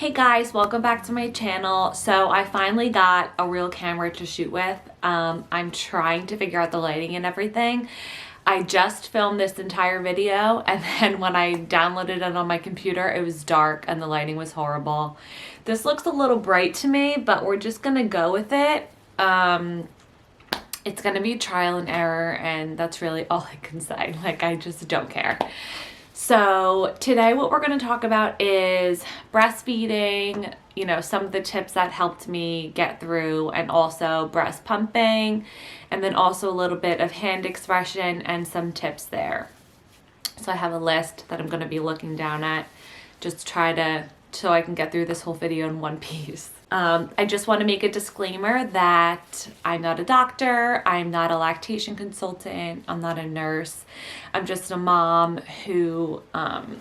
Hey guys, welcome back to my channel. So I finally got a real camera to shoot with. I'm trying to figure out the lighting and everything. I just filmed this entire video and then when I downloaded it on my computer, it was dark and the lighting was horrible. This looks a little bright to me, but we're just gonna go with it. It's gonna be trial and error, and that's really all I can say. Like, I just don't care. So today what we're going to talk about is breastfeeding, some of the tips that helped me get through, and also breast pumping, and then also a little bit of hand expression and some tips there. So I have a list that I'm going to be looking down at just to so I can get through this whole video in one piece. I just want to make a disclaimer that I'm not a doctor, I'm not a lactation consultant, I'm not a nurse. I'm just a mom who has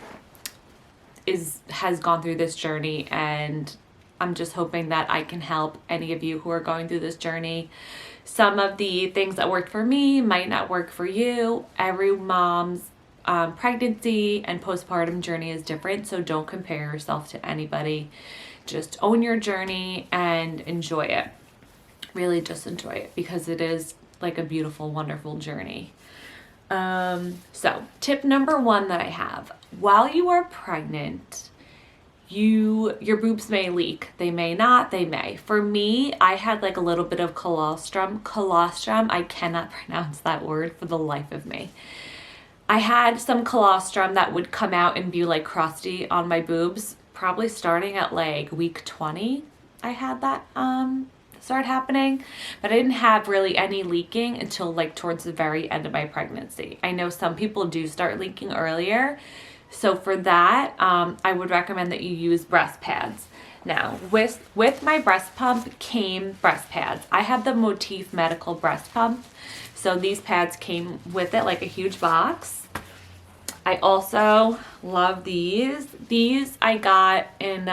gone through this journey, and I'm just hoping that I can help any of you who are going through this journey. Some of the things that worked for me might not work for you. Every mom's pregnancy and postpartum journey is different, so don't compare yourself to anybody. Just own your journey and enjoy it. Really just enjoy it, because it is like a beautiful, wonderful journey. So tip number one that I have: while you are pregnant, your boobs may leak. They may not, they may. For me, I had like a little bit of colostrum. I cannot pronounce that word for the life of me. I had some colostrum that would come out and be like crusty on my boobs, probably starting at like week 20. I had that start happening, but I didn't have really any leaking until like towards the very end of my pregnancy. I know some people do start leaking earlier, so for that, I would recommend that you use breast pads. Now, with my breast pump came breast pads. I had the Motif Medical breast pump, so these pads came with it, like a huge box. I also love these. These I got in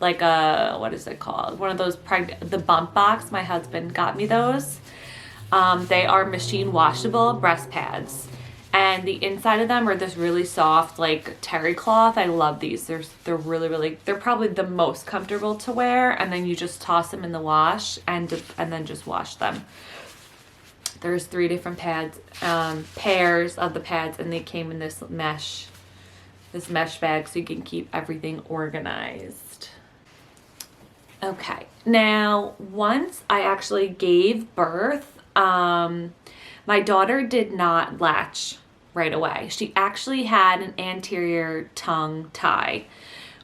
like a, what is it called? One of those the bump box. My husband got me those. They are machine washable breast pads, and the inside of them are this really soft like terry cloth. I love these. They're really, they're probably the most comfortable to wear, and then you just toss them in the wash and then just wash them. There's 3 different pads, pairs of the pads, and they came in this mesh bag, so you can keep everything organized. Okay, now once I actually gave birth, my daughter did not latch right away. She actually had an anterior tongue tie,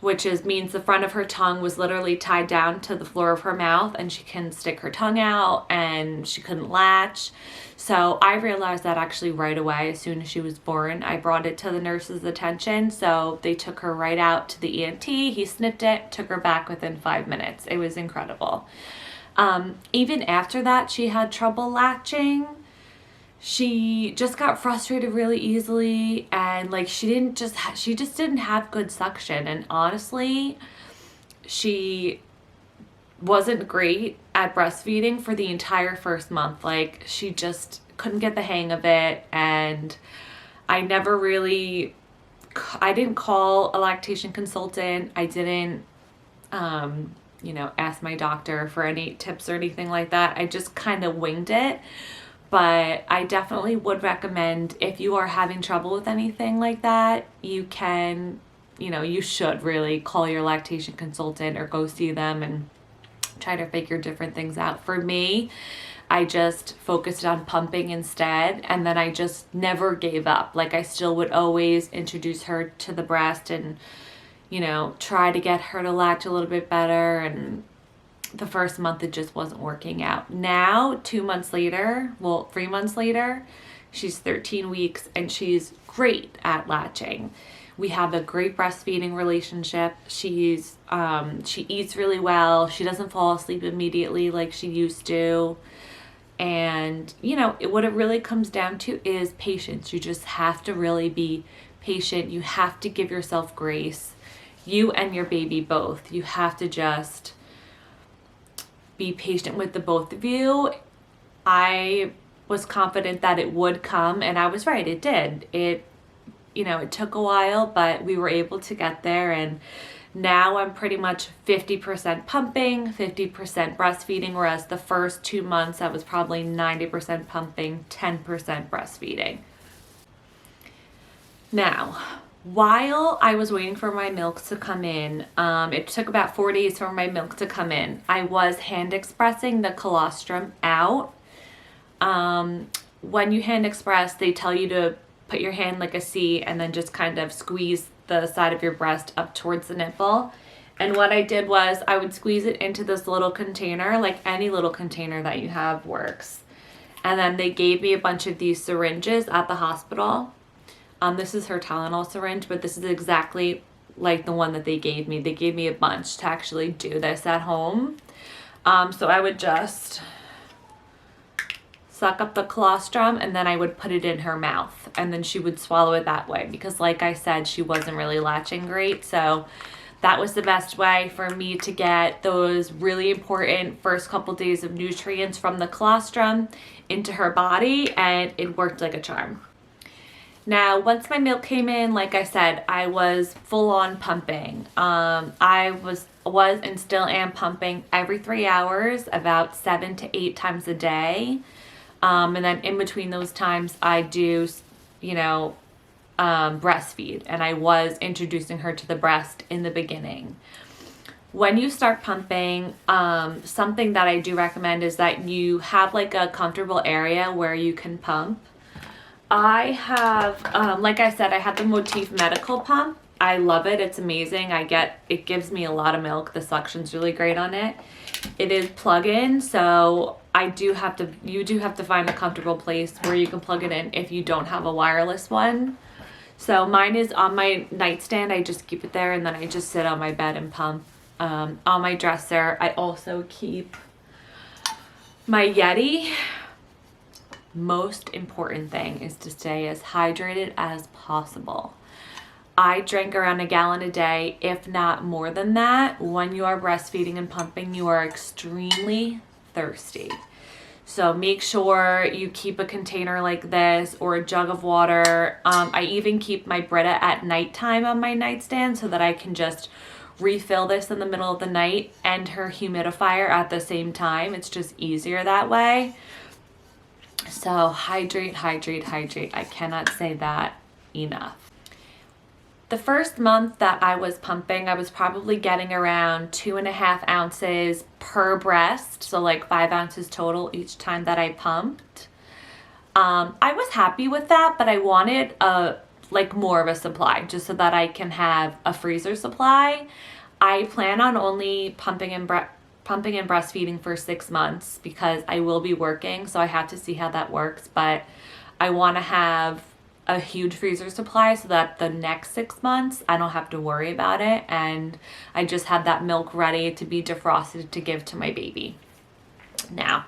which means the front of her tongue was literally tied down to the floor of her mouth, and she couldn't stick her tongue out, and she couldn't latch. So I realized that actually right away. As soon as she was born, I brought it to the nurse's attention. So they took her right out to the ENT. He snipped it, took her back within 5 minutes. It was incredible. Even after that, she had trouble latching. She just got frustrated really easily, and like she just didn't have good suction, and honestly she wasn't great at breastfeeding for the entire first month. Like, she just couldn't get the hang of it, and I didn't call a lactation consultant. I didn't ask my doctor for any tips or anything like that. I just kind of winged it. But I definitely would recommend, if you are having trouble with anything like that, you should really call your lactation consultant or go see them and try to figure different things out. For me, I just focused on pumping instead, and then I just never gave up. Like, I still would always introduce her to the breast and, try to get her to latch a little bit better, and the first month it just wasn't working out. Now, 3 months later, she's 13 weeks and she's great at latching. We have a great breastfeeding relationship. She eats really well. She doesn't fall asleep immediately like she used to. And, what it really comes down to is patience. You just have to really be patient. You have to give yourself grace. You and your baby both. You have to just be patient with the both of you. I was confident that it would come, and I was right. It did. It took a while, but we were able to get there, and Now I'm pretty much 50% pumping, 50% breastfeeding, whereas the first 2 months I was probably 90% pumping, 10% breastfeeding. Now, while I was waiting for my milk to come in, it took about 4 days for my milk to come in. I was hand expressing the colostrum out. When you hand express, they tell you to put your hand like a C and then just kind of squeeze the side of your breast up towards the nipple. And what I did was I would squeeze it into this little container, like any little container that you have works. And then they gave me a bunch of these syringes at the hospital. This is her Tylenol syringe, but this is exactly like the one that they gave me. They gave me a bunch to actually do this at home. So I would just suck up the colostrum and then I would put it in her mouth and then she would swallow it that way, because like I said, she wasn't really latching great. So that was the best way for me to get those really important first couple days of nutrients from the colostrum into her body, and it worked like a charm. Now, once my milk came in, like I said, I was full on pumping. I was and still am pumping every 3 hours, about 7 to 8 times a day. And then in between those times, I do, breastfeed, and I was introducing her to the breast in the beginning. When you start pumping, something that I do recommend is that you have like a comfortable area where you can pump. I have, like I said, I have the Motif Medical Pump. I love it. It's amazing. It gives me a lot of milk. The suction's really great on it. It is plug-in, so you do have to find a comfortable place where you can plug it in if you don't have a wireless one. So mine is on my nightstand. I just keep it there and then I just sit on my bed and pump. On my dresser, I also keep my Yeti. Most important thing is to stay as hydrated as possible. I drink around 1 gallon a day, if not more than that. When you are breastfeeding and pumping, you are extremely thirsty. So make sure you keep a container like this or a jug of water. I even keep my Brita at nighttime on my nightstand so that I can just refill this in the middle of the night and her humidifier at the same time. It's just easier that way. So hydrate, hydrate, hydrate. I cannot say that enough. The first month that I was pumping, I was probably getting around 2.5 ounces per breast. So like 5 ounces total each time that I pumped. I was happy with that, but I wanted more of a supply just so that I can have a freezer supply. I plan on only pumping and breastfeeding for 6 months because I will be working, so I have to see how that works. But I want to have a huge freezer supply so that the next 6 months I don't have to worry about it, and I just have that milk ready to be defrosted to give to my baby. Now,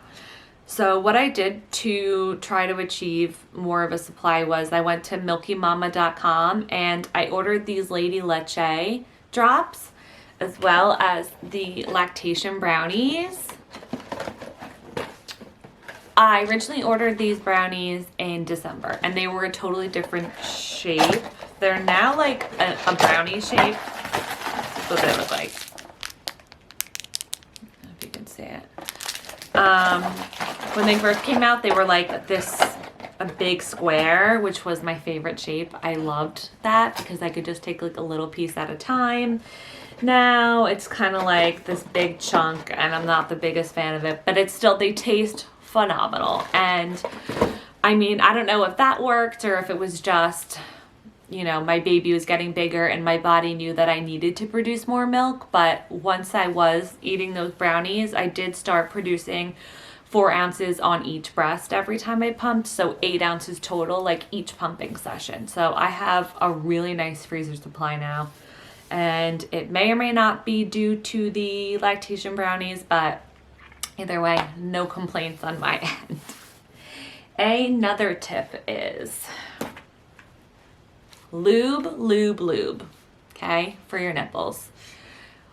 so what I did to try to achieve more of a supply was I went to milkymama.com and I ordered these Lady Leche drops as well as the Lactation brownies. I originally ordered these brownies in December and they were a totally different shape. They're now like a brownie shape. That's what they look like. I don't know if you can see it. When they first came out, they were like a big square, which was my favorite shape. I loved that because I could just take like a little piece at a time. Now it's kind of like this big chunk and I'm not the biggest fan of it, but they taste phenomenal. And I mean, I don't know if that worked or if it was just, my baby was getting bigger and my body knew that I needed to produce more milk. But once I was eating those brownies, I did start producing 4 ounces on each breast every time I pumped. So 8 ounces total, like each pumping session. So I have a really nice freezer supply now. And it may or may not be due to the lactation brownies, but either way, no complaints on my end. Another tip is lube, okay, for your nipples.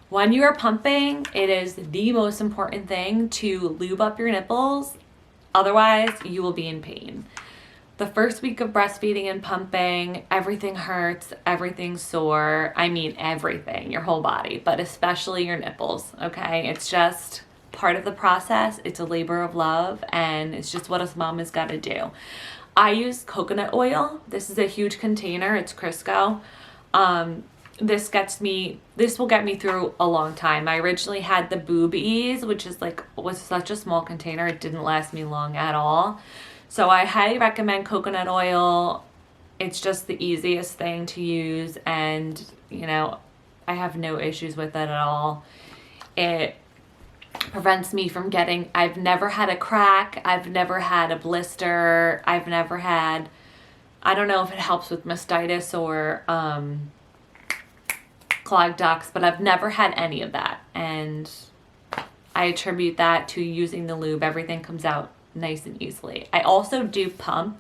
When you are pumping, it is the most important thing to lube up your nipples. Otherwise, you will be in pain. The first week of breastfeeding and pumping, everything hurts, everything's sore. I mean, everything, your whole body, but especially your nipples, okay? It's just part of the process. It's a labor of love, and it's just what us mamas got to do. I use coconut oil. This is a huge container. It's Crisco. This will get me through a long time. I originally had the Boob Ease, which was such a small container. It didn't last me long at all. So I highly recommend coconut oil. It's just the easiest thing to use, and I have no issues with it at all. It prevents me from I've never had a crack, I've never had a blister, I don't know if it helps with mastitis or clogged ducts, but I've never had any of that, and I attribute that to using the lube. Everything comes out nice and easily. I also do pump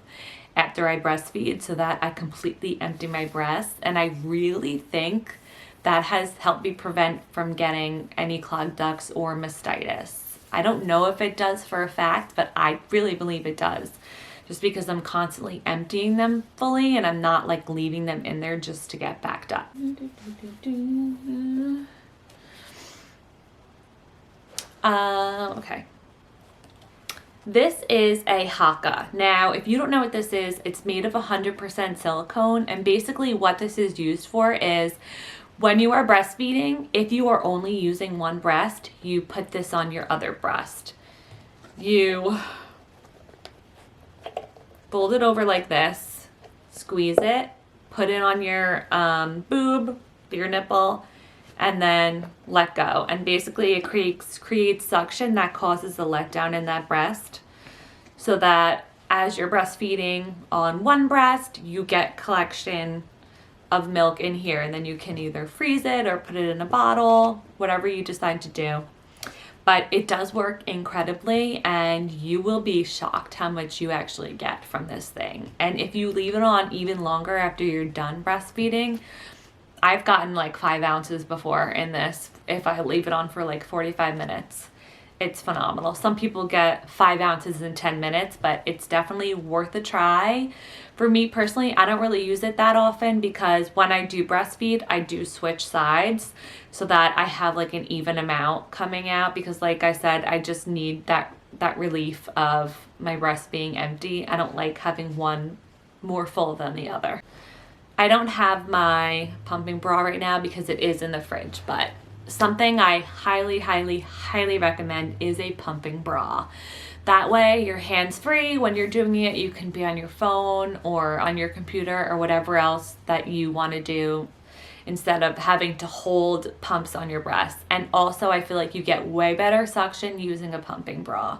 after I breastfeed so that I completely empty my breasts, and I really think that has helped me prevent from getting any clogged ducts or mastitis. I don't know if it does for a fact, but I really believe it does, just because I'm constantly emptying them fully and I'm not leaving them in there just to get backed up. Okay. This is a Haka. Now, if you don't know what this is, it's made of 100% silicone, and basically what this is used for is when you are breastfeeding, if you are only using one breast, you put this on your other breast. You fold it over like this, squeeze it, put it on your boob, your nipple, and then let go. And basically it creates suction that causes the letdown in that breast, so that as you're breastfeeding on one breast, you get collection of milk in here, and then you can either freeze it or put it in a bottle, whatever you decide to do. But it does work incredibly, and you will be shocked how much you actually get from this thing. And if you leave it on even longer after you're done breastfeeding, I've gotten 5 ounces before in this if I leave it on for 45 minutes. It's phenomenal. Some people get 5 ounces in 10 minutes, but it's definitely worth a try. For me personally, I don't really use it that often, because when I do breastfeed, I do switch sides so that I have an even amount coming out, because like I said, I just need that relief of my breast being empty. I don't like having one more full than the other. I don't have my pumping bra right now because it is in the fridge, but something I highly, highly, highly recommend is a pumping bra. That way you're hands-free when you're doing it. You can be on your phone or on your computer or whatever else that you want to do, instead of having to hold pumps on your breasts. And also I feel like you get way better suction using a pumping bra.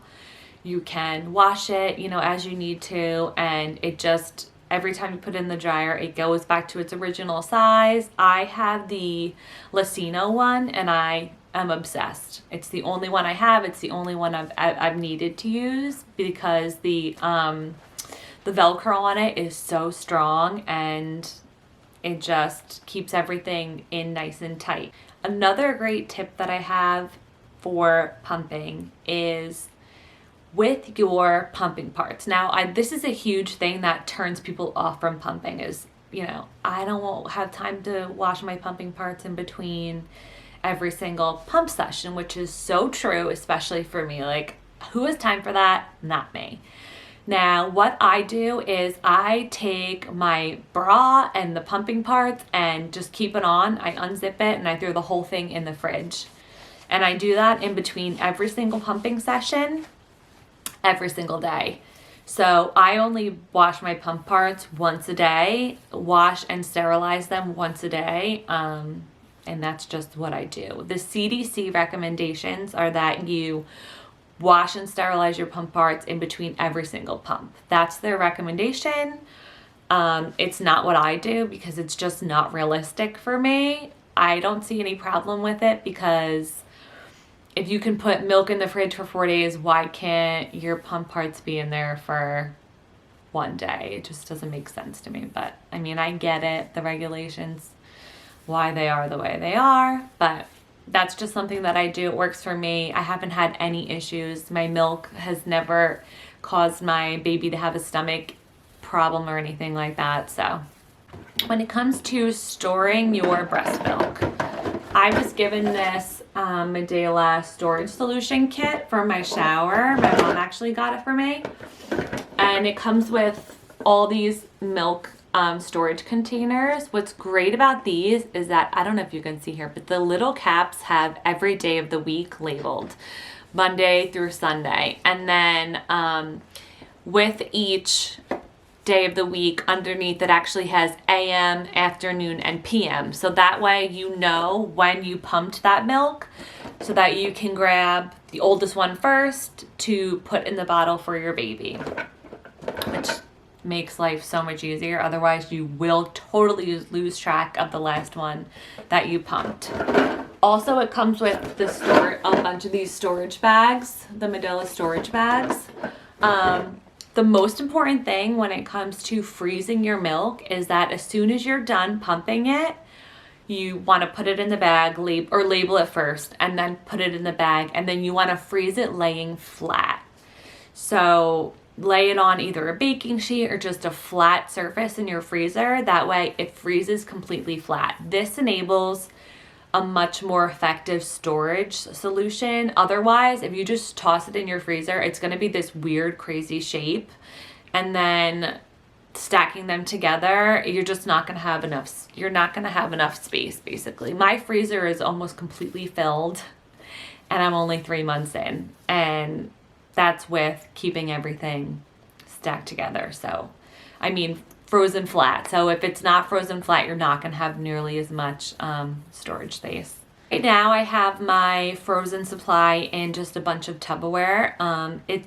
You can wash it, as you need to, and it just, every time you put it in the dryer, it goes back to its original size. I have the Lacino one, and I am obsessed. It's the only one I have. It's the only one I've needed to use, because the Velcro on it is so strong, and it just keeps everything in nice and tight. Another great tip that I have for pumping is with your pumping parts. Now, this is a huge thing that turns people off from pumping is, I don't have time to wash my pumping parts in between every single pump session, which is so true, especially for me. Who has time for that? Not me. Now, what I do is I take my bra and the pumping parts and just keep it on. I unzip it and I throw the whole thing in the fridge. And I do that in between every single pumping session, every single day. So I only wash my pump parts once a day, wash and sterilize them once a day, and that's just what I do. The CDC recommendations are that you wash and sterilize your pump parts in between every single pump. That's their recommendation. It's not what I do, because it's just not realistic for me. I don't see any problem with it, because if you can put milk in the fridge for 4 days, why can't your pump parts be in there for 1 day? It just doesn't make sense to me. But I get it, the regulations, why they are the way they are, but that's just something that I do. It works for me. I haven't had any issues. My milk has never caused my baby to have a stomach problem or anything like that. So when it comes to storing your breast milk, I was given this Medela storage solution kit for my shower. My mom actually got it for me. And it comes with all these milk storage containers. What's great about these is that, I don't know if you can see here, but the little caps have every day of the week labeled, Monday through Sunday. And then with each day of the week underneath, it actually has AM, afternoon, and PM. So that way you know when you pumped that milk, so that you can grab the oldest one first to put in the bottle for your baby, which makes life so much easier. Otherwise you will totally lose track of the last one that you pumped. Also, it comes with a bunch of these storage bags, the Medela storage bags. The most important thing when it comes to freezing your milk is that as soon as you're done pumping it, you want to put it in the bag, label it first, and then put it in the bag, and then you want to freeze it laying flat. So lay it on either a baking sheet or just a flat surface in your freezer. That way it freezes completely flat. This enables a much more effective storage solution. Otherwise, if you just toss it in your freezer, it's going to be this weird, crazy shape. And then stacking them together, you're just not going to have enough. You're not going to have enough space, basically. My freezer is almost completely filled, and I'm only 3 months in. And that's with keeping everything stacked together. So, I mean, frozen flat. So if it's not frozen flat, you're not going to have nearly as much storage space. Right now I have my frozen supply in just a bunch of Tupperware.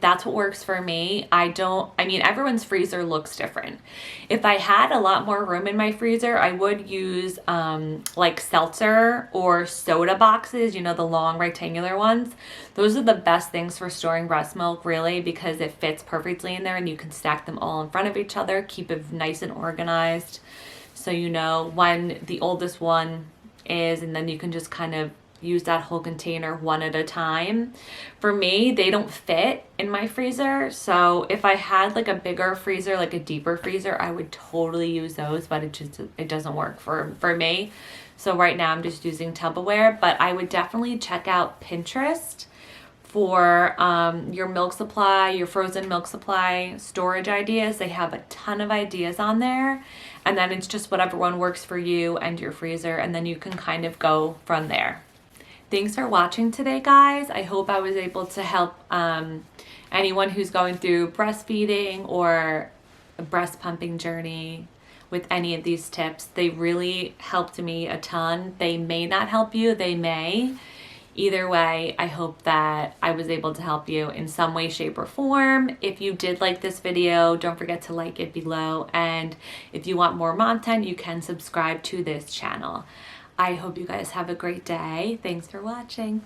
That's what works for me. Everyone's freezer looks different. If I had a lot more room in my freezer, I would use like seltzer or soda boxes, you know, the long rectangular ones. Those are the best things for storing breast milk, really, because it fits perfectly in there and you can stack them all in front of each other, keep it nice and organized, so you know when the oldest one is, and then you can just kind of use that whole container one at a time. For me, they don't fit in my freezer, so if I had like a bigger freezer, like a deeper freezer, I would totally use those, but it doesn't work for me. So right now I'm just using Tupperware, but I would definitely check out Pinterest for your milk supply, your frozen milk supply storage ideas. They have a ton of ideas on there, and then it's just whatever one works for you and your freezer, and then you can kind of go from there. Thanks for watching today, guys. I hope I was able to help anyone who's going through breastfeeding or a breast pumping journey with any of these tips. They really helped me a ton. They may not help you, they may. Either way, I hope that I was able to help you in some way, shape, or form. If you did like this video, don't forget to like it below. And if you want more content, you can subscribe to this channel. I hope you guys have a great day. Thanks for watching.